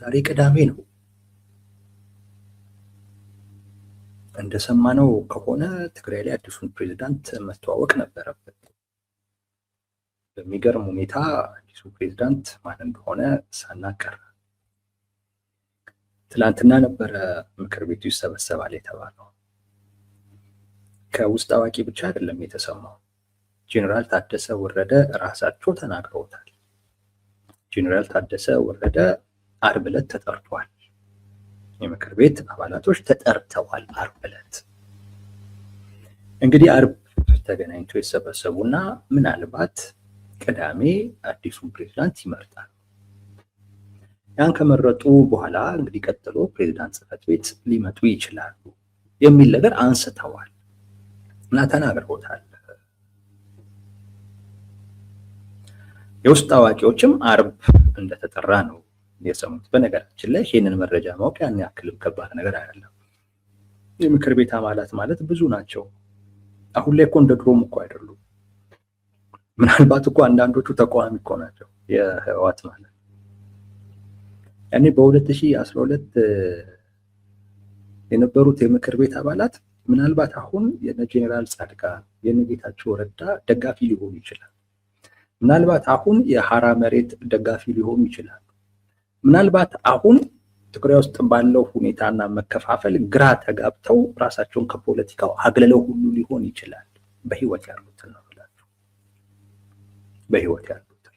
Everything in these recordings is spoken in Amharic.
ዛሬ ቅዳሜ ነው። እንደሰማነው ከሆነ ትግራይ ላይ አዲሱን ፕሬዝዳንት መተዋወቅ ነበረበት። በሚገርም ሁኔታ አዲሱ ፕሬዝዳንት ማን እንደሆነ ሳናቀር ትላንትና ነበረ ምክር ቤቱ ይሰበሰባል የተባለው። ከውስጥ አዋቂ ብቻ አይደለም የተሰማው። ጄኔራል ታደሰ ወረደ ራሳቸው ተናግረውታል። ጄኔራል ታደሰ ወረደ ዓርብ ዕለት ተጠርቷል። የምክር ቤት አባላቶች ተጠርተዋል ዓርብ ዕለት። እንግዲህ ዓርብ ተገናኝተው ይሰበሰቡና ምናልባት ቅዳሜ አዲሱን ፕሬዝዳንት ይመርጣል። ያን ከመረጡ በኋላ እንግዲህ ቀጥሎ ፕሬዝዳንት ጽሕፈት ቤት ሊመጡ ይችላሉ የሚል ነገር አንስተዋል እና ተናግረውታል። የውስጥ አዋቂዎችም ዓርብ እንደተጠራ ነው የሰሙት። በነገራችን ላይ ይሄንን መረጃ ማወቅ ያን ያክልም ከባድ ነገር አይደለም። የምክር ቤት አባላት ማለት ብዙ ናቸው። አሁን ላይ እኮ እንደ ድሮም እኮ አይደሉም። ምናልባት እኮ አንዳንዶቹ ተቃዋሚ እኮ ናቸው የህወሓት ማለት። ያኔ በ2012 የነበሩት የምክር ቤት አባላት ምናልባት አሁን የነ ጄኔራል ጻድቃን የነ ጌታቸው ረዳ ደጋፊ ሊሆኑ ይችላል። ምናልባት አሁን የሐራ መሬት ደጋፊ ሊሆኑ ይችላል። ምናልባት አሁን ትግራይ ውስጥ ባለው ሁኔታና መከፋፈል ግራ ተጋብተው ራሳቸውን ከፖለቲካው አግልለው ሁሉ ሊሆን ይችላል። በህይወት ያሉትን ነው ብላችሁ በህይወት ያሉትን።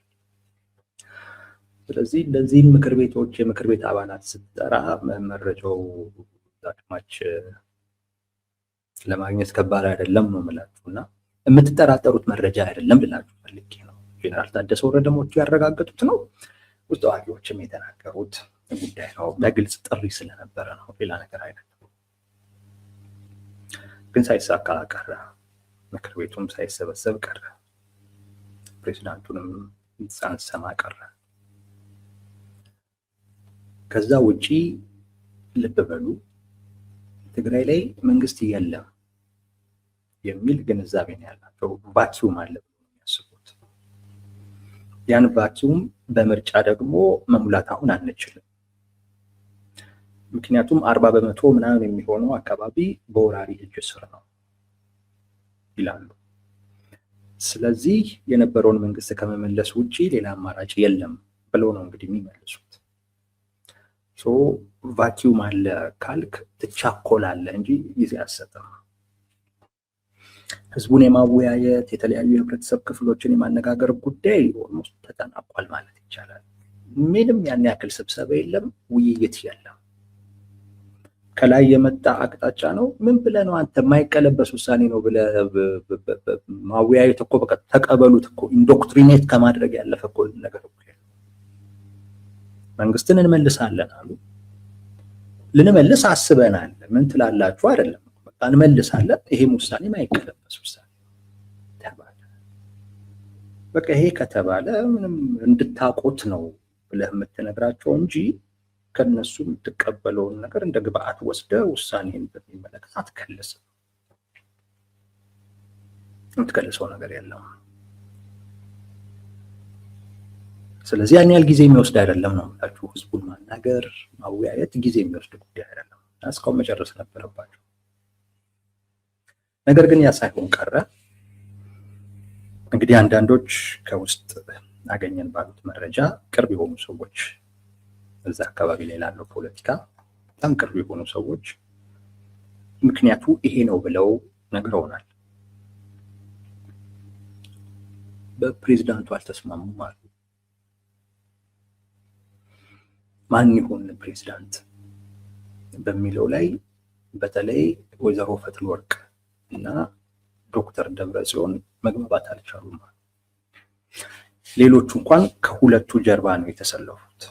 ስለዚህ እነዚህን ምክር ቤቶች የምክር ቤት አባላት ስትጠራ መረጃው ዳግማች ለማግኘት ከባድ አይደለም ነው የምላችሁና የምትጠራጠሩት መረጃ አይደለም ልላችሁ ፈልጌ ነው። ጄኔራል ታደሰ ወረደ ሞቱ ያረጋገጡት ነው። ውስጥ አዋቂዎችም የተናገሩት ጉዳይ ነው። በግልጽ ጥሪ ስለነበረ ነው፣ ሌላ ነገር አይደለም። ግን ሳይሳካ ቀረ። ምክር ቤቱም ሳይሰበሰብ ቀረ። ፕሬዝዳንቱንም ሳንሰማ ቀረ። ከዛ ውጪ ልብ በሉ ትግራይ ላይ መንግስት የለም የሚል ግንዛቤ ነው ያላቸው። ቫኪዩም አለ ብሎ የሚያስቡት። ያን ቫኪዩም በምርጫ ደግሞ መሙላት አሁን አንችልም። ምክንያቱም 40% ምናምን የሚሆነው አካባቢ በወራሪ እጅ ስር ነው ይላሉ። ስለዚህ የነበረውን መንግስት ከመመለስ ውጪ ሌላ አማራጭ የለም ብለው ነው እንግዲህ የሚመልሱት። ቫኪዩም አለ ካልክ ትቻኮላለህ እንጂ ጊዜ አትሰጥም። ህዝቡን የማወያየት የተለያዩ የህብረተሰብ ክፍሎችን የማነጋገር ጉዳይ ኦልሞስት ተጠናቋል ማለት ይቻላል። ምንም ያን ያክል ስብሰባ የለም፣ ውይይት የለም። ከላይ የመጣ አቅጣጫ ነው። ምን ብለህ ነው አንተ የማይቀለበስ ውሳኔ ነው ብለህ ማወያየት እኮ በቃ ተቀበሉት እኮ ኢንዶክትሪኔት ከማድረግ ያለፈ እኮ ነገር እኮ መንግስትን እንመልሳለን አሉ። ልንመልስ አስበናል። ምን ትላላችሁ አይደለም፣ በቃ እንመልሳለን። ይሄም ውሳኔ የማይቀለበስ ውሳኔ ተባለ። በቃ ይሄ ከተባለ ምንም እንድታቆት ነው ብለህ የምትነግራቸው እንጂ ከነሱ የምትቀበለውን ነገር እንደ ግብአት ወስደህ ውሳኔን በሚመለከት አትከልስም። የምትከልሰው ነገር የለም። ስለዚህ ያን ያህል ጊዜ የሚወስድ አይደለም ነው የምላችሁ። ህዝቡን ማናገር ማወያየት ጊዜ የሚወስድ ጉዳይ አይደለም። እስካሁን መጨረስ ነበረባቸው። ነገር ግን ያ ሳይሆን ቀረ። እንግዲህ አንዳንዶች ከውስጥ አገኘን ባሉት መረጃ ቅርብ የሆኑ ሰዎች እዛ አካባቢ ላይ ላለው ፖለቲካ በጣም ቅርብ የሆኑ ሰዎች ምክንያቱ ይሄ ነው ብለው ነግረውናል። በፕሬዝዳንቱ አልተስማሙም አሉ። ማን ይሆን ፕሬዝዳንት በሚለው ላይ በተለይ ወይዘሮ ፈትለወርቅ እና ዶክተር ደብረጽዮን መግባባት አልቻሉም። ሌሎቹ እንኳን ከሁለቱ ጀርባ ነው የተሰለፉት።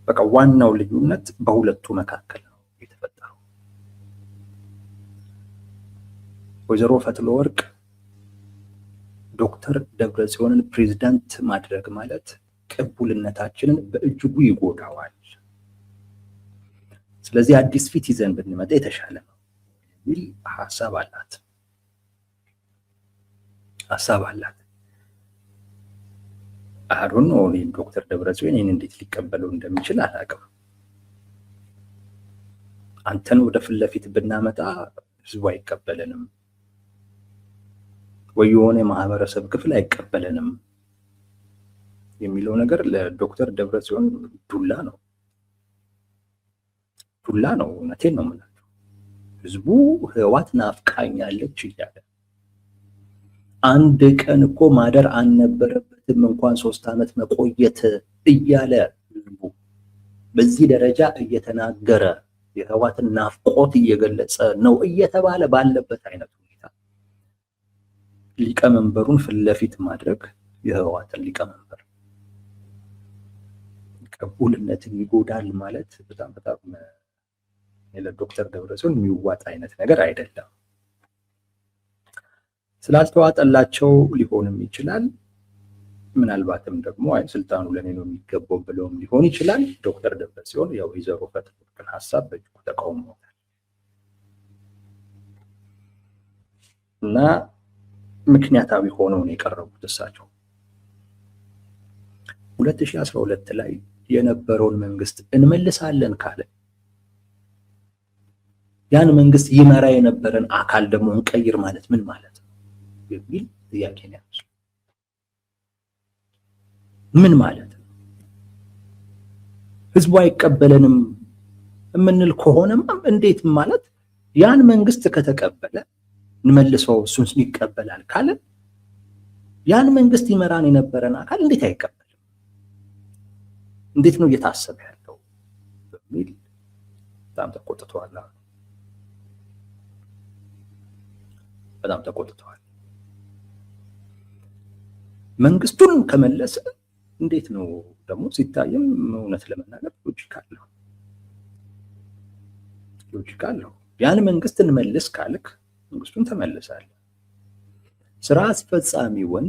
በቃ ዋናው ልዩነት በሁለቱ መካከል ነው የተፈጠረው። ወይዘሮ ፈትለወርቅ ዶክተር ደብረጽዮንን ፕሬዝዳንት ማድረግ ማለት ቅቡልነታችንን በእጅጉ ይጎዳዋል። ስለዚህ አዲስ ፊት ይዘን ብንመጣ የተሻለ ነው የሚል ሐሳብ አላት። አሁን ነው ዶክተር ደብረጽዮን ይህን እንዴት ሊቀበለው እንደሚችል አላውቅም። አንተን ወደ ፊት ለፊት ብናመጣ ህዝቡ አይቀበለንም ወይ የሆነ የማህበረሰብ ክፍል አይቀበለንም የሚለው ነገር ለዶክተር ደብረጽዮን ዱላ ነው። እውነቴን ነው የምላቸው። ህዝቡ ህወሓት ናፍቃኛለች እያለ አንድ ቀን እኮ ማደር አልነበረበትም እንኳን 3 ዓመት መቆየት እያለ ህዝቡ በዚህ ደረጃ እየተናገረ የህወሓትን ናፍቆት እየገለጸ ነው እየተባለ ባለበት አይነት ሁኔታ ሊቀመንበሩን ፊት ለፊት ማድረግ የህወሓትን ሊቀመንበር ቅቡልነትን ይጎዳል ማለት በጣም ለዶክተር ደብረጽዮን የሚዋጥ አይነት ነገር አይደለም። ስላልተዋጠላቸው ሊሆንም ይችላል። ምናልባትም ደግሞ አይ ስልጣኑ ለኔ ነው የሚገባው ብለውም ሊሆን ይችላል። ዶክተር ደብረጽዮን ያው ወይዘሮ ፈትለወርቅን ሐሳብ በእጅጉ ተቃውመዋል እና ምክንያታዊ ሆነው ነው የቀረቡት። እሳቸው 2012 ላይ የነበረውን መንግስት እንመልሳለን ካለ ያን መንግስት ይመራ የነበረን አካል ደግሞ እንቀይር ማለት ምን ማለት ነው የሚል ጥያቄ ነው ያነሱ። ምን ማለት ነው? ህዝቡ አይቀበለንም የምንል ከሆነም እንዴት ማለት ያን መንግስት ከተቀበለ እንመልሰው እሱን ይቀበላል ካለ ያን መንግስት ይመራን የነበረን አካል እንዴት አይቀበልም? እንዴት ነው እየታሰበ ያለው በሚል በጣም ተቆጥተዋል። መንግስቱን ከመለሰ እንዴት ነው ደግሞ ሲታየም እውነት ለመናገር ሎጂክ አለው። ያን መንግስት እንመልስ ካልክ መንግስቱን ተመልሳለህ። ስራ አስፈጻሚውን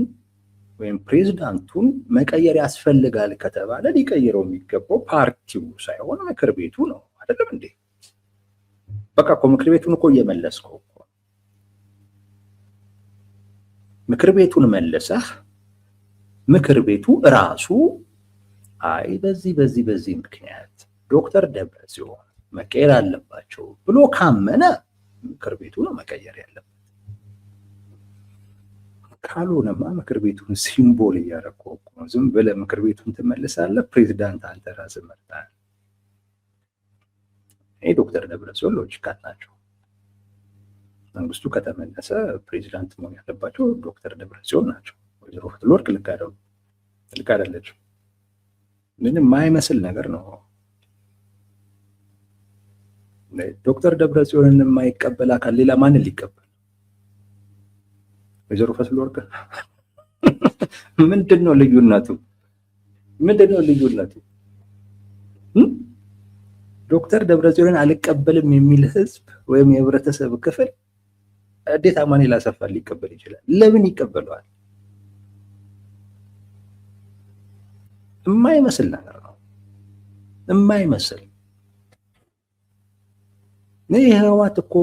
ወይም ፕሬዝዳንቱን መቀየር ያስፈልጋል ከተባለ ሊቀይረው የሚገባው ፓርቲው ሳይሆን ምክር ቤቱ ነው አይደለም እንዴ? በቃ እኮ ምክር ቤቱን እኮ እየመለስከው እኮ ምክር ቤቱን መለሰህ ምክር ቤቱ ራሱ አይ በዚህ ምክንያት ዶክተር ደብረጽዮን መቀየር አለባቸው ብሎ ካመነ ምክር ቤቱ ነው መቀየር ያለበት። ካልሆነማ ምክር ቤቱን ሲምቦል እያደረገው እኮ ነው። ዝም ብለህ ምክር ቤቱን ትመልሳለህ፣ ፕሬዝዳንት አንተ ራስህ መርጠሃል። ዶክተር ደብረጽዮን ሎጂካል ናቸው። መንግስቱ ከተመለሰ ፕሬዝዳንት መሆን ያለባቸው ዶክተር ደብረጽዮን ናቸው። ወይዘሮ ፈትለወርቅ ልክ አይደለችም። ምንም የማይመስል ነገር ነው። ዶክተር ደብረጽዮንን የማይቀበል አካል ሌላ ማንን ሊቀበል? ወይዘሮ ፈትለወርቅ ምንድነው ልዩነቱ? ዶክተር ደብረጽዮንን አልቀበልም የሚል ህዝብ ወይም የህብረተሰብ ክፍል እንዴት አማኑኤል አሰፋን ሊቀበል ይችላል? ለምን ይቀበለዋል? የማይመስል ነገር ነው። የማይመስል ህወሓት እኮ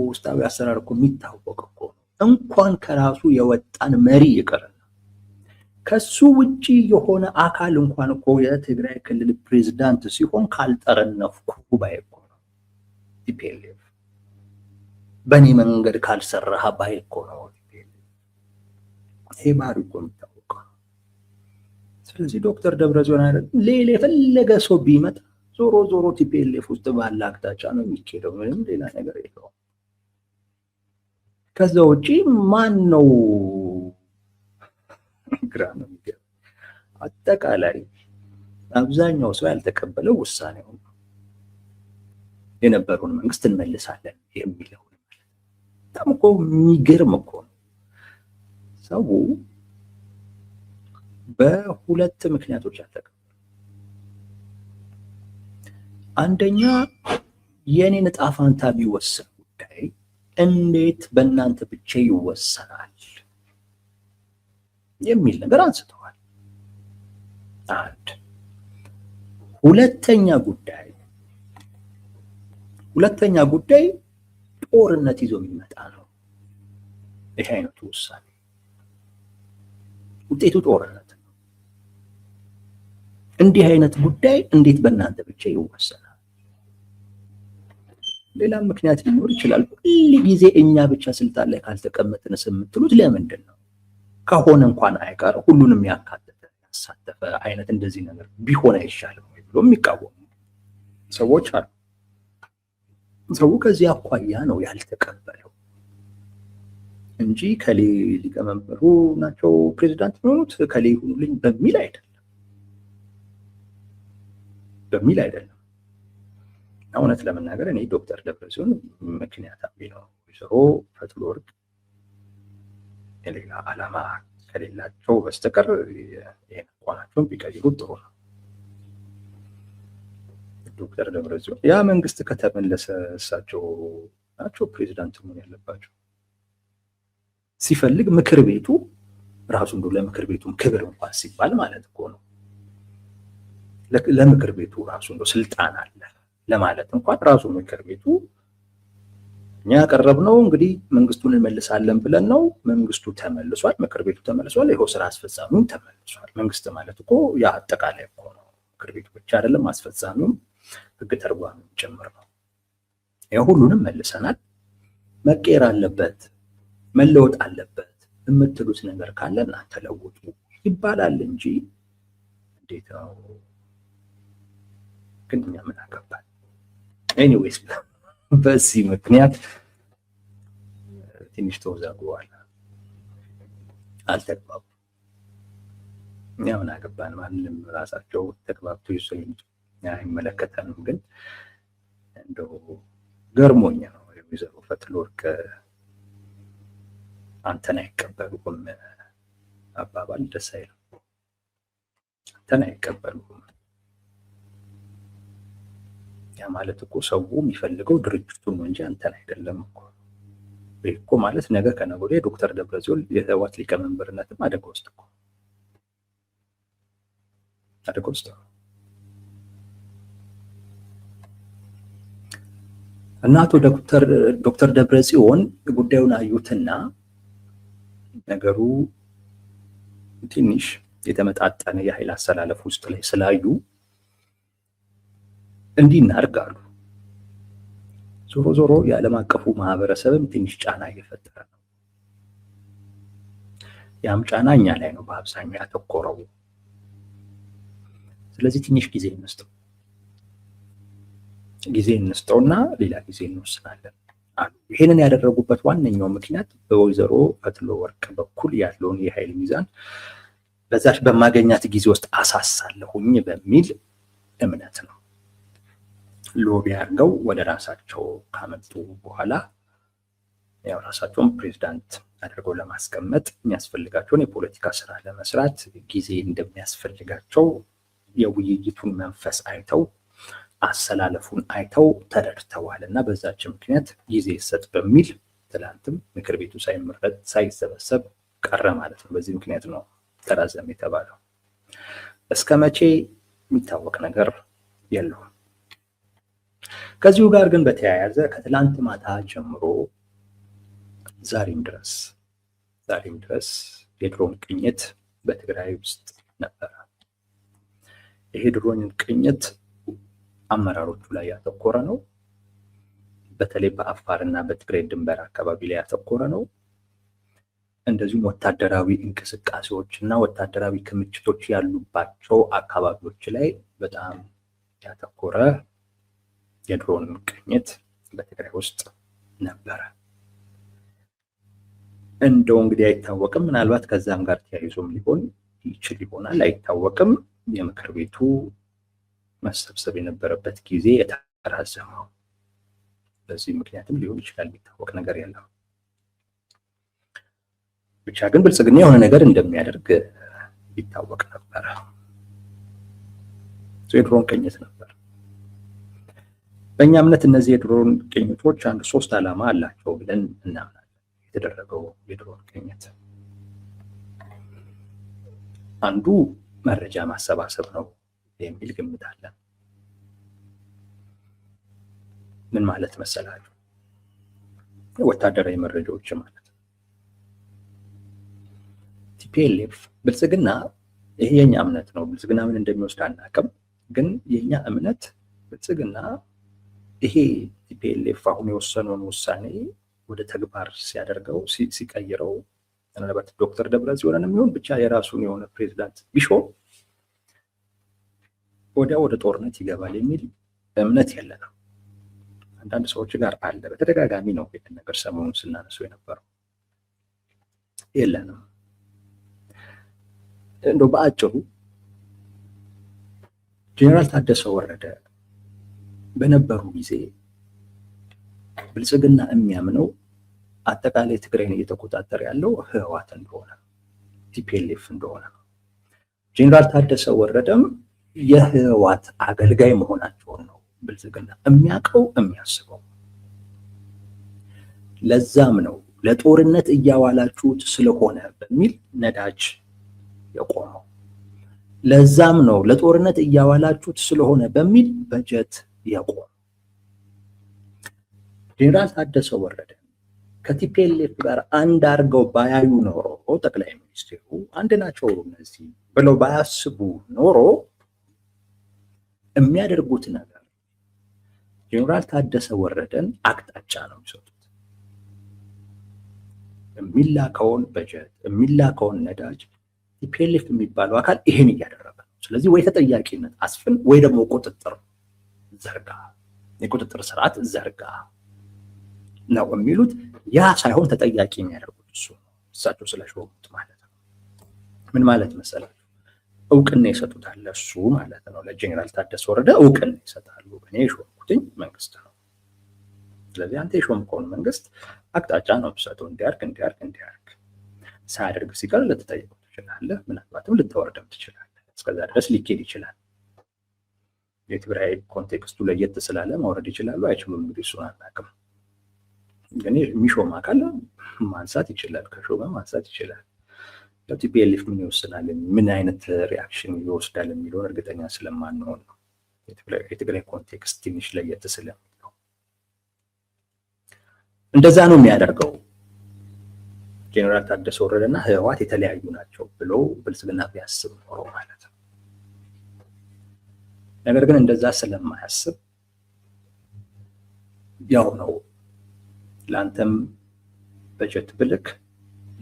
ውስጣዊ አሰራር እኮ የሚታወቅ እኮ እንኳን ከራሱ የወጣን መሪ ይቀርና ከሱ ውጪ የሆነ አካል እንኳን እኮ የትግራይ ክልል ፕሬዝዳንት ሲሆን ካልጠረነፍኩ ባይ እኮ ነው። ቲፒኤልኤፍ በእኔ መንገድ ካልሰራህ ባይ እኮ ነው። ይሄ ባህሪ እኮ የሚታወቀው። ስለዚህ ዶክተር ደብረጽዮን አይደል ሌላ የፈለገ ሰው ቢመጣ ዞሮ ቲፒኤልኤፍ ውስጥ ባለ አቅጣጫ ነው የሚኬደው። ምንም ሌላ ነገር የለውም። ከዛ ውጪ ማን ነው? ግራ ነው የሚገርም። አጠቃላይ አብዛኛው ሰው ያልተቀበለው ውሳኔው የነበረውን መንግስት እንመልሳለን የሚለው በጣም እኮ የሚገርም እኮ ነው። ሰው በሁለት ምክንያቶች ያልተቀበለው፣ አንደኛ የኔን ዕጣ ፋንታ ቢወሰን ጉዳይ እንዴት በእናንተ ብቻ ይወሰናል የሚል ነገር አንስተዋል። አንድ ሁለተኛ ጉዳይ ጦርነት ይዞ የሚመጣ ነው። ይሄ አይነቱ ውሳኔ ውጤቱ ጦርነት ነው። እንዲህ አይነት ጉዳይ እንዴት በእናንተ ብቻ ይወሰናል? ሌላም ምክንያት ሊኖር ይችላል። ሁል ጊዜ እኛ ብቻ ስልጣን ላይ ካልተቀመጥንስ የምትሉት ለምንድን ነው? ከሆነ እንኳን አይቀር ሁሉንም ያካተተ ያሳተፈ አይነት እንደዚህ ነገር ቢሆን አይሻልም ወይ ብሎ የሚቃወሙ ሰዎች አሉ። ሰው ከዚህ አኳያ ነው ያልተቀበለው እንጂ ከሌ ሊቀመንበሩ ናቸው ፕሬዚዳንት የሚሆኑት ከሌ ይሁኑልኝ በሚል አይደለም። እውነት ለመናገር እኔ ዶክተር ደብረጽዮን ምክንያታዊ ነው። ወይዘሮ ፈትለወርቅ የሌላ ዓላማ ከሌላቸው በስተቀር ይሄን አቋማቸውን ቢቀይሩት ጥሩ ነው። ዶክተር ደብረጽዮን ያ መንግስት ከተመለሰ እሳቸው ናቸው ፕሬዚዳንት መሆን ያለባቸው። ሲፈልግ ምክር ቤቱ ራሱ እንደው ለምክር ቤቱም ክብር እንኳን ሲባል ማለት እኮ ነው ለምክር ቤቱ ራሱ እንደው ስልጣን አለ ለማለት እንኳን ራሱ ምክር ቤቱ እኛ ያቀረብነው እንግዲህ መንግስቱን እንመልሳለን ብለን ነው። መንግስቱ ተመልሷል፣ ምክር ቤቱ ተመልሷል፣ ይኸው ስራ አስፈጻሚውም ተመልሷል። መንግስት ማለት እኮ ያ አጠቃላይ እኮ ነው። ምክር ቤቱ ብቻ አይደለም፣ አስፈጻሚውም ህግ ተርጓሚም ጭምር ነው። ይኸው ሁሉንም መልሰናል። መቀየር አለበት መለወጥ አለበት የምትሉት ነገር ካለ እናንተ ለውጡ ይባላል እንጂ እንዴት ነው ግን እኛ ምን አገባን? ኤኒዌይስ በዚህ ምክንያት ትንሽ ተወዛግበዋል፣ አልተግባቡ። እኛ ምን አገባን? ማንም ራሳቸው ተግባብቶ ይሰኝ አይመለከተንም። ግን እንደው ገርሞኝ ነው የወይዘሮ ፈትለወርቅ አንተን አይቀበሉም አባባል ደስ አይልም። አንተን አይቀበሉም ያ ማለት እኮ ሰው የሚፈልገው ድርጅቱን ነው እንጂ አንተን አይደለም እኮ ማለት ነገ ከነገ ወዲያ ዶክተር ደብረጽዮን የህወሓት ሊቀመንበርነትም አደጋ ውስጥ ነው። እና አቶ ዶክተር ደብረጽዮን ጉዳዩን አዩትና ነገሩ ትንሽ የተመጣጠነ የኃይል አሰላለፍ ውስጥ ላይ ስላዩ እንዲህ እናርጋሉ። ዞሮ ዞሮ የዓለም አቀፉ ማህበረሰብም ትንሽ ጫና እየፈጠረ ነው። ያም ጫና እኛ ላይ ነው በአብዛኛው ያተኮረው። ስለዚህ ትንሽ ጊዜ እንስጠውና ሌላ ጊዜ እንወስናለን አሉ። ይሄንን ያደረጉበት ዋነኛው ምክንያት በወይዘሮ ፈትለወርቅ በኩል ያለውን የኃይል ሚዛን በዛች በማገኛት ጊዜ ውስጥ አሳሳለሁኝ በሚል እምነት ነው። ሎቢ አድርገው ወደ ራሳቸው ካመጡ በኋላ ያው ራሳቸውን ፕሬዝዳንት አድርገው ለማስቀመጥ የሚያስፈልጋቸውን የፖለቲካ ስራ ለመስራት ጊዜ እንደሚያስፈልጋቸው የውይይቱን መንፈስ አይተው አሰላለፉን አይተው ተረድተዋል እና በዛች ምክንያት ጊዜ ይሰጥ በሚል ትላንትም ምክር ቤቱ ሳይመረጥ ሳይሰበሰብ ቀረ ማለት ነው። በዚህ ምክንያት ነው ተራዘመ የተባለው። እስከ መቼ የሚታወቅ ነገር የለውም። ከዚሁ ጋር ግን በተያያዘ ከትላንት ማታ ጀምሮ ዛሬም ድረስ የድሮን ቅኝት በትግራይ ውስጥ ነበረ። ይሄ ድሮን ቅኝት አመራሮቹ ላይ ያተኮረ ነው። በተለይ በአፋር እና በትግራይ ድንበር አካባቢ ላይ ያተኮረ ነው። እንደዚሁም ወታደራዊ እንቅስቃሴዎች እና ወታደራዊ ክምችቶች ያሉባቸው አካባቢዎች ላይ በጣም ያተኮረ የድሮን ቅኝት በትግራይ ውስጥ ነበረ። እንደው እንግዲህ አይታወቅም፣ ምናልባት ከዛም ጋር ተያይዞም ሊሆን ይችል ይሆናል፣ አይታወቅም። የምክር ቤቱ መሰብሰብ የነበረበት ጊዜ የተራዘመው በዚህ ምክንያትም ሊሆን ይችላል፣ የሚታወቅ ነገር የለም። ብቻ ግን ብልጽግና የሆነ ነገር እንደሚያደርግ ይታወቅ ነበረ። የድሮን ቅኝት ነበር። በእኛ እምነት እነዚህ የድሮን ቅኝቶች አንድ 3 ዓላማ አላቸው ብለን እናምናለን። የተደረገው የድሮን ቅኝት አንዱ መረጃ ማሰባሰብ ነው የሚል ግምት አለን። ምን ማለት መሰላችሁ? ወታደራዊ መረጃዎች ማለት ቲፒኤልኤፍ ብልጽግና ይሄ የኛ እምነት ነው። ብልጽግና ምን እንደሚወስድ አናውቅም፣ ግን የኛ እምነት ብልጽግና ይሄ ቲፒኤልኤፍ አሁን የወሰነውን ውሳኔ ወደ ተግባር ሲያደርገው ሲቀይረው ምናልባት ዶክተር ደብረጽዮንን የሚሆን ብቻ የራሱን የሆነ ፕሬዚዳንት ቢሾም ወዲያ ወደ ጦርነት ይገባል የሚል እምነት የለንም። አንዳንድ ሰዎች ጋር አለ። በተደጋጋሚ ነው ይህን ነገር ሰሞኑን ስናነሱ የነበረው። የለንም። እንደው በአጭሩ ጄኔራል ታደሰ ወረደ በነበሩ ጊዜ ብልጽግና የሚያምነው አጠቃላይ ትግራይን እየተቆጣጠረ ያለው ህወሓት እንደሆነ ቲፒኤልኤፍ እንደሆነ ነው። ጄኔራል ታደሰ ወረደም የህወሓት አገልጋይ መሆናቸውን ነው ብልጽግና የሚያውቀው የሚያስበው። ለዛም ነው ለጦርነት እያዋላችሁት ስለሆነ በሚል ነዳጅ የቆመው። ለዛም ነው ለጦርነት እያዋላችሁት ስለሆነ በሚል በጀት የቆመው። ጄኔራል ታደሰ ወረደ ከቲፒኤልኤፍ ጋር አንድ አድርገው ባያዩ ኖሮ ጠቅላይ ሚኒስትሩ አንድ ናቸው እነዚህ ብለው ባያስቡ ኖሮ የሚያደርጉት ነገር ጄኔራል ታደሰ ወረደን አቅጣጫ ነው የሚሰጡት። የሚላከውን በጀት የሚላከውን ነዳጅ ቲፒኤልኤፍ የሚባለው አካል ይሄን እያደረገ ነው። ስለዚህ ወይ ተጠያቂነት አስፍን ወይ ደግሞ ቁጥጥር ዘርጋ፣ የቁጥጥር ስርዓት ዘርጋ ነው የሚሉት። ያ ሳይሆን ተጠያቂ የሚያደርጉት እሱ ነው፣ እሳቸው ስለሾሙት ማለት ነው። ምን ማለት መሰላችሁ? እውቅና ይሰጡታል እሱ ማለት ነው። ለጄኔራል ታደሰ ወረደ እውቅና ይሰጣሉ። እኔ የሾምኩትኝ መንግስት ነው፣ ስለዚህ አንተ የሾምከውን መንግስት አቅጣጫ ነው የምትሰጠው፣ እንዲያርግ ሳያደርግ ሲቀር ልትጠይቀው ትችላለህ፣ ምናልባትም ልታወርደም ትችላለህ። እስከዛ ድረስ ሊኬድ ይችላል። የትግራይ ኮንቴክስቱ ለየት ስላለ ማውረድ ይችላሉ አይችሉም፣ እንግዲህ እሱን አናውቅም። ግን የሚሾም አካል ማንሳት ይችላል፣ ከሾመ ማንሳት ይችላል። ቲፒኤልኤፍ ምን ይወስናል፣ ምን አይነት ሪያክሽን ይወስዳል የሚለውን እርግጠኛ ስለማንሆን ነው። የትግራይ ኮንቴክስት ትንሽ ለየት ስለሚል ነው። እንደዛ ነው የሚያደርገው። ጄኔራል ታደሰ ወረደና ህወሓት የተለያዩ ናቸው ብሎ ብልጽግና ቢያስብ ኖሮ ማለት ነው። ነገር ግን እንደዛ ስለማያስብ ያው ነው ለአንተም በጀት ብልክ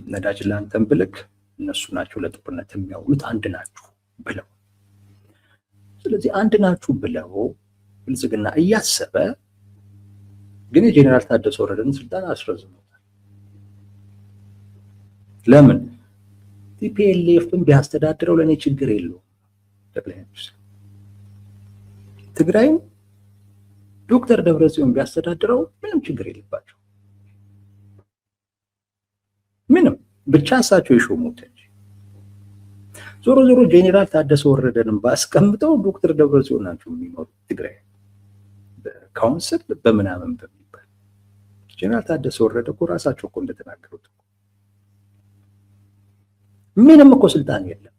ነዳጅ ለአንተም ብልክ እነሱ ናቸው ለጦርነት የሚያውሉት አንድ ናችሁ ብለው፣ ስለዚህ አንድ ናችሁ ብለው ብልጽግና እያሰበ ግን የጄኔራል ታደሰ ወረደን ስልጣን አስረዝሞታል። ለምን? ቲፒኤልኤፍን ቢያስተዳድረው ለእኔ ችግር የለውም። ጠቅላይ ሚኒስትር ትግራይን ዶክተር ደብረጽዮን ቢያስተዳድረው ምንም ችግር የለባቸው። ምንም ብቻ እሳቸው የሾሙት እንጂ ዞሮ ዞሮ ጄኔራል ታደሰ ወረደንም ባስቀምጠው ዶክተር ደብረጽዮን ናቸው የሚኖሩት ትግራይ በካውንስል በምናምን በሚባል። ጄኔራል ታደሰ ወረደ እኮ ራሳቸው እኮ እንደተናገሩት ምንም እኮ ስልጣን የለም።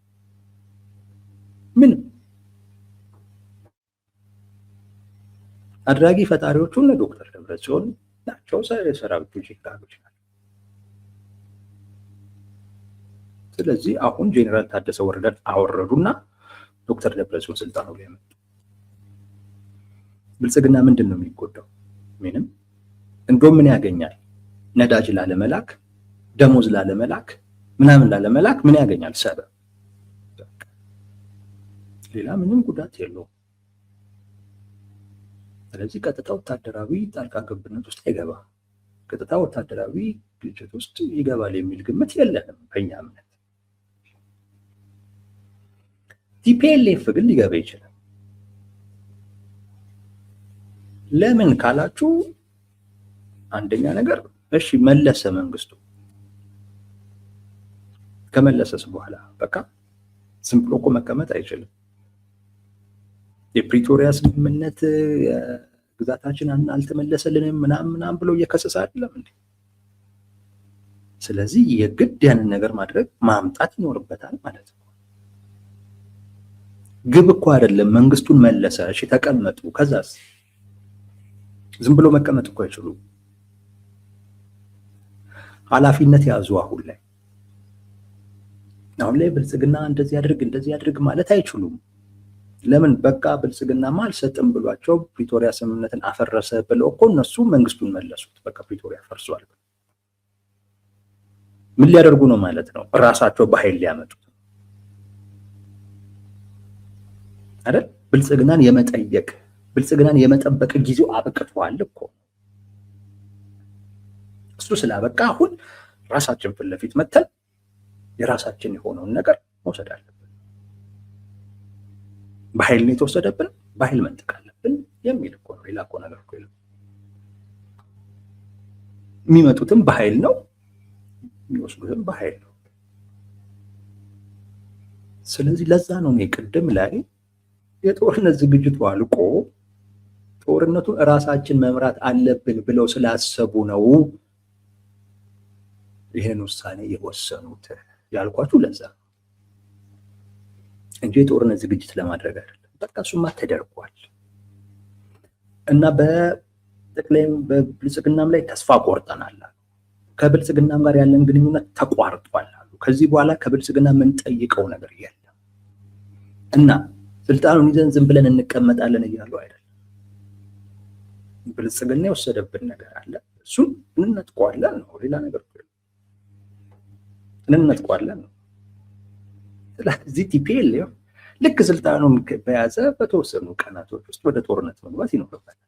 ምንም አድራጊ ፈጣሪዎቹ እነ ዶክተር ደብረጽዮን ናቸው፣ ሰራዊቱ ጄኔራሎች ናቸው። ስለዚህ አሁን ጄኔራል ታደሰ ወረደን አወረዱና ዶክተር ደብረጽዮን ስልጣኑ ላይ መጡ። ብልጽግና ምንድን ነው የሚጎዳው? ምንም። እንደውም ምን ያገኛል? ነዳጅ ላለመላክ፣ ደሞዝ ላለመላክ፣ ምናምን ላለመላክ ምን ያገኛል? ሰበብ። ሌላ ምንም ጉዳት የለውም። ስለዚህ ቀጥታ ወታደራዊ ጣልቃ ገብነት ውስጥ አይገባም። ቀጥታ ወታደራዊ ግጭት ውስጥ ይገባል የሚል ግምት የለንም በእኛ እምነት። ቲፒኤልኤፍ ግን ሊገባ ይችላል። ለምን ካላችሁ አንደኛ ነገር እሺ መለሰ መንግስቱ ከመለሰስ በኋላ በቃ ዝም ብሎ እኮ መቀመጥ አይችልም። የፕሪቶሪያ ስምምነት ግዛታችን አልተመለሰልንም ምናምን ብሎ እየከሰሰ አይደለም እንዴ? ስለዚህ የግድ ያንን ነገር ማድረግ ማምጣት ይኖርበታል ማለት ነው። ግብ እኮ አይደለም መንግስቱን መለሰ፣ እሺ ተቀመጡ፣ ከዛስ ዝም ብሎ መቀመጥ እኮ አይችሉም። ኃላፊነት ያዙ። አሁን ላይ አሁን ላይ ብልጽግና እንደዚህ ያድርግ ማለት አይችሉም። ለምን? በቃ ብልጽግናማ አልሰጥም ብሏቸው ፕሪቶሪያ ስምምነትን አፈረሰ ብለው እኮ እነሱ መንግስቱን መለሱት። በቃ ፕሪቶሪያ ፈርሷል። ምን ሊያደርጉ ነው ማለት ነው? ራሳቸው በኃይል ሊያመጡት አይደል? ብልጽግናን የመጠየቅ ብልጽግናን የመጠበቅ ጊዜው አብቅቷል እኮ። እሱ ስላበቃ አሁን ራሳችን ፊት ለፊት መተን የራሳችን የሆነውን ነገር መውሰድ አለብን። በኃይል ነው የተወሰደብን፣ በኃይል መንጠቅ አለብን የሚል እኮ ነው። ሌላ እኮ ነገር እኮ የለም። የሚመጡትም በኃይል ነው፣ የሚወስዱትም በኃይል ነው። ስለዚህ ለዛ ነው እኔ ቅድም ላይ የጦርነት ዝግጅቱ አልቆ ጦርነቱን እራሳችን መምራት አለብን ብለው ስላሰቡ ነው ይህን ውሳኔ የወሰኑት ያልኳችሁ ለዛ እንጂ የጦርነት ዝግጅት ለማድረግ አይደለም። በቃ እሱማ ተደርጓል እና በጠቅላይም በብልጽግናም ላይ ተስፋ ቆርጠናል። ከብልጽግናም ጋር ያለን ግንኙነት ተቋርጧል አሉ። ከዚህ በኋላ ከብልጽግና የምንጠይቀው ነገር የለም እና ስልጣኑን ይዘን ዝም ብለን እንቀመጣለን እያሉ አይደለም። ብልጽግና የወሰደብን ነገር አለ፣ እሱን እንነጥቋለን ነው። ሌላ ነገር እንነጥቋለን ነው። ስለዚህ ቲፒኤልኤፍ ልክ ስልጣኑን በያዘ በተወሰኑ ቀናቶች ውስጥ ወደ ጦርነት መግባት ይኖርበታል።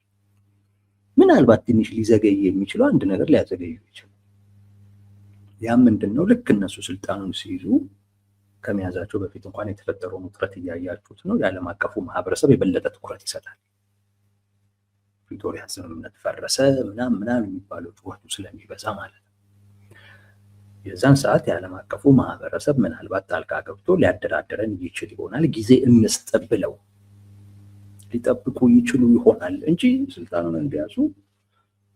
ምናልባት ትንሽ ሊዘገይ የሚችለው አንድ ነገር ሊያዘገዩ ይችላል። ያም ምንድነው? ልክ እነሱ ስልጣኑን ሲይዙ ከመያዛቸው በፊት እንኳን የተፈጠረውን ውጥረት እያያችሁት ነው። የዓለም አቀፉ ማህበረሰብ የበለጠ ትኩረት ይሰጣል። ፕሪቶሪያ ስምምነት ፈረሰ ምናምን የሚባለው ጩኸቱ ስለሚበዛ ማለት ነው። የዛን ሰዓት የዓለም አቀፉ ማህበረሰብ ምናልባት ጣልቃ ገብቶ ሊያደራደረን ይችል ይሆናል፣ ጊዜ እንስጥ ብለው ሊጠብቁ ይችሉ ይሆናል እንጂ ስልጣኑን እንዲያዙ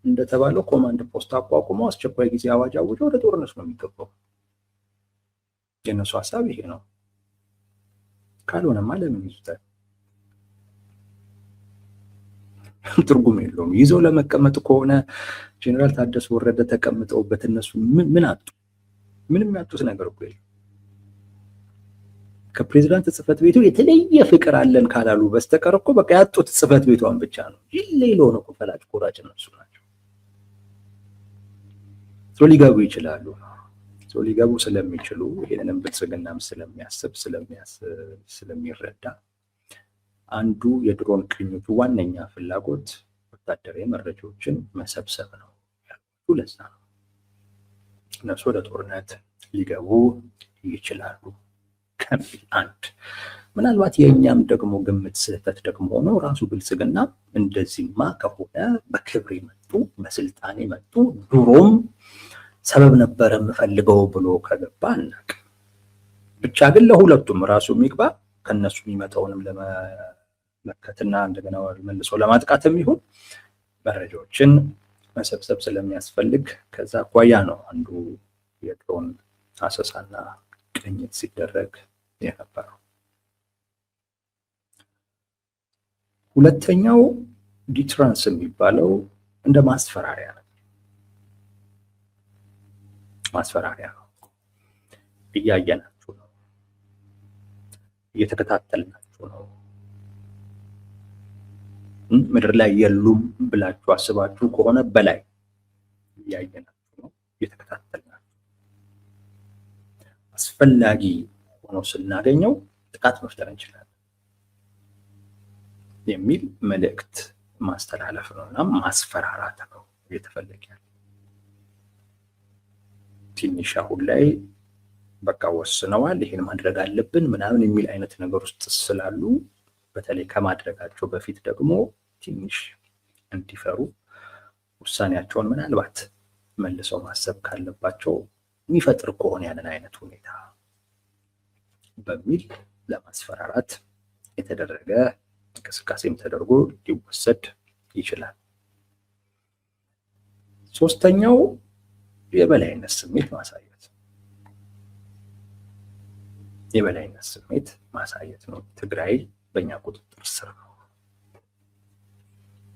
እንደተባለው ኮማንድ ፖስት አቋቁመው አስቸኳይ ጊዜ አዋጅ አውጀው ወደ ጦርነት ነው የሚገባው። የነሱ ሀሳብ ይሄ ነው። ካልሆነማ ለምን ይዙታል? ትርጉም የለውም። ይዘው ለመቀመጥ ከሆነ ጄኔራል ታደሰ ወረደ ተቀምጠውበት እነሱ ምን አጡ? ምንም ያጡት ነገር እኮ የለም። ከፕሬዝዳንት ጽህፈት ቤቱ የተለየ ፍቅር አለን ካላሉ በስተቀር እኮ በቃ ያጡት ጽህፈት ቤቷን ብቻ ነው። ሌላው ነው ፈላጭ ቆራጭ እነሱ ናቸው። ሊገቡ ይችላሉ። ሊገቡ ስለሚችሉ ይሄንንም ብልጽግናም ስለሚረዳ አንዱ የድሮን ቅኝቱ ዋነኛ ፍላጎት ወታደራዊ መረጃዎችን መሰብሰብ ነው። ለዛ ነው እነሱ ወደ ጦርነት ሊገቡ ይችላሉ ከሚል አንድ። ምናልባት የእኛም ደግሞ ግምት ስህተት ደግሞ ሆኖ ራሱ ብልጽግና እንደዚህማ ከሆነ በክብር የመጡ በስልጣን የመጡ ድሮም ሰበብ ነበረ የምፈልገው ብሎ ከገባ አናውቅ። ብቻ ግን ለሁለቱም ራሱ የሚግባ ከነሱ የሚመጣውንም ለመመከትና እንደገና መልሶ ለማጥቃትም ይሁን መረጃዎችን መሰብሰብ ስለሚያስፈልግ ከዛ አኳያ ነው አንዱ የድሮን አሰሳና ቅኝት ሲደረግ የነበረው። ሁለተኛው ዲትራንስ የሚባለው እንደ ማስፈራሪያ ነው። ማስፈራሪያ ነው። እያየናችሁ ነው፣ እየተከታተልናችሁ ነው። ምድር ላይ የሉም ብላችሁ አስባችሁ ከሆነ በላይ እያየናችሁ ነው፣ እየተከታተልናችሁ። አስፈላጊ ሆኖ ስናገኘው ጥቃት መፍጠር እንችላለን የሚል መልእክት ማስተላለፍ ነው እና ማስፈራራት ነው እየተፈለገ ያለው። ትንሽ አሁን ላይ በቃ ወስነዋል ይሄን ማድረግ አለብን ምናምን የሚል አይነት ነገር ውስጥ ስላሉ በተለይ ከማድረጋቸው በፊት ደግሞ ትንሽ እንዲፈሩ ውሳኔያቸውን ምናልባት መልሰው ማሰብ ካለባቸው የሚፈጥር ከሆነ ያንን አይነት ሁኔታ በሚል ለማስፈራራት የተደረገ እንቅስቃሴም ተደርጎ ሊወሰድ ይችላል። ሶስተኛው የበላይነት ስሜት ማሳየት፣ የበላይነት ስሜት ማሳየት ነው። ትግራይ በእኛ ቁጥጥር ስር ነው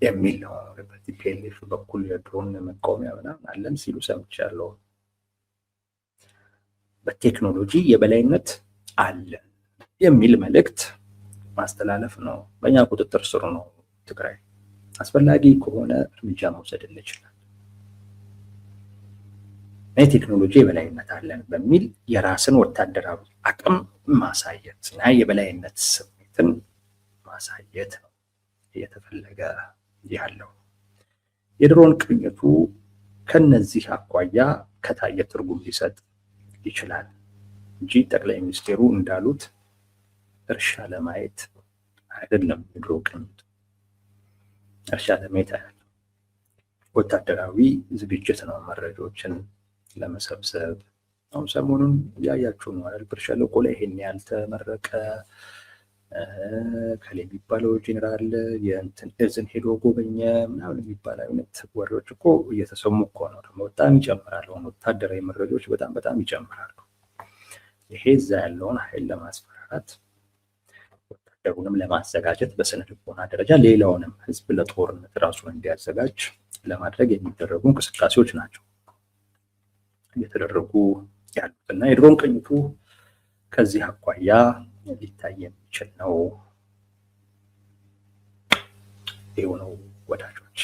የሚል ነው። በቲፒኤልኤፍ በኩል የድሮን መቃወሚያ ምናምን አለን ሲሉ ሰምቻለሁ። በቴክኖሎጂ የበላይነት አለ የሚል መልእክት ማስተላለፍ ነው። በእኛ ቁጥጥር ስር ነው ትግራይ፣ አስፈላጊ ከሆነ እርምጃ መውሰድ እንችላለን። የቴክኖሎጂ የበላይነት አለን በሚል የራስን ወታደራዊ አቅም ማሳየት እና የበላይነት ስሜትን ማሳየት ነው እየተፈለገ ያለው። የድሮን ቅኝቱ ከነዚህ አኳያ ከታየ ትርጉም ሊሰጥ ይችላል እንጂ ጠቅላይ ሚኒስትሩ እንዳሉት እርሻ ለማየት አይደለም። የድሮን ቅኝቱ እርሻ ለማየት አይደለም፣ ወታደራዊ ዝግጅት ነው። መረጃዎችን ለመሰብሰብ አሁን ሰሞኑን ያያችሁ ነው አይደል? ብር ሸለቆ ላይ ይሄን ያልተመረቀ ከሌ የሚባለው ጄኔራል የእንትን እዝን ሄዶ ጎበኘ ምናምን የሚባል አይነት ወሬዎች እኮ እየተሰሙ እኮ ነው። ደግሞ በጣም ይጨምራሉ። ወታደራዊ መረጃዎች በጣም ይጨምራሉ። ይሄ እዛ ያለውን ኃይል ለማስፈራራት ወታደሩንም ለማዘጋጀት በስነ ልቦና ደረጃ ሌላውንም ህዝብ ለጦርነት ራሱን እንዲያዘጋጅ ለማድረግ የሚደረጉ እንቅስቃሴዎች ናቸው እየተደረጉ ያሉት እና የድሮን ቅኝቱ ከዚህ አኳያ ሊታይ የሚችል ነው። ይኸው ነው ወዳጆች።